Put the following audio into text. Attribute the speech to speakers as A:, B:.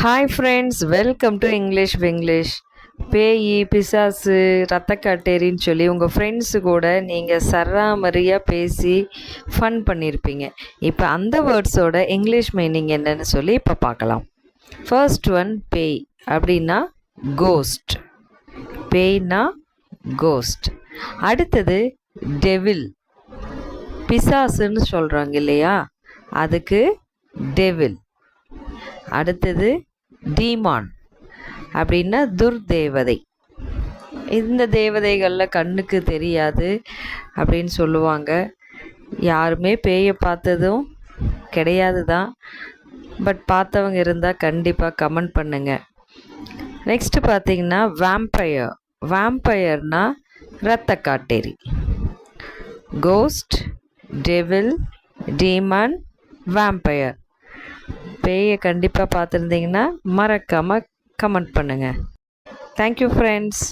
A: Hi friends, welcome to English Vinglish. பேய், பிசாசு, ரத்தக்காட்டேரின்னு சொல்லி உங்கள் ஃப்ரெண்ட்ஸு கூட நீங்கள் சராமரியாக பேசி ஃபன் பண்ணியிருப்பீங்க. இப்போ அந்த வேர்ட்ஸோட இங்கிலீஷ் மீனிங் என்னன்னு சொல்லி இப்போ பார்க்கலாம். ஃபர்ஸ்ட் ஒன், பேய் அப்படின்னா கோஸ்ட். பேய்னா கோஸ்ட். அடுத்தது டெவில், பிசாசுன்னு சொல்கிறாங்க இல்லையா, அதுக்கு டெவில். அடுத்தது டீமான் அப்படின்னா துர்தேவதை. இந்த தேவதைகளில் கண்ணுக்கு தெரியாது அப்படின்னு சொல்லுவாங்க. யாருமே பேயை பார்த்ததும் கிடையாது தான், பட் பார்த்தவங்க இருந்தால் கண்டிப்பாக கமெண்ட் பண்ணுங்கள். நெக்ஸ்ட்டு பார்த்தீங்கன்னா வேம்பயர். வேம்பயர்னா இரத்த காட்டேரி. Ghost, devil, demon, vampire. பேயை கண்டிப்பாக பார்த்துருந்தீங்கன்னா மறக்காமல் கமெண்ட் பண்ணுங்கள். Thank you friends.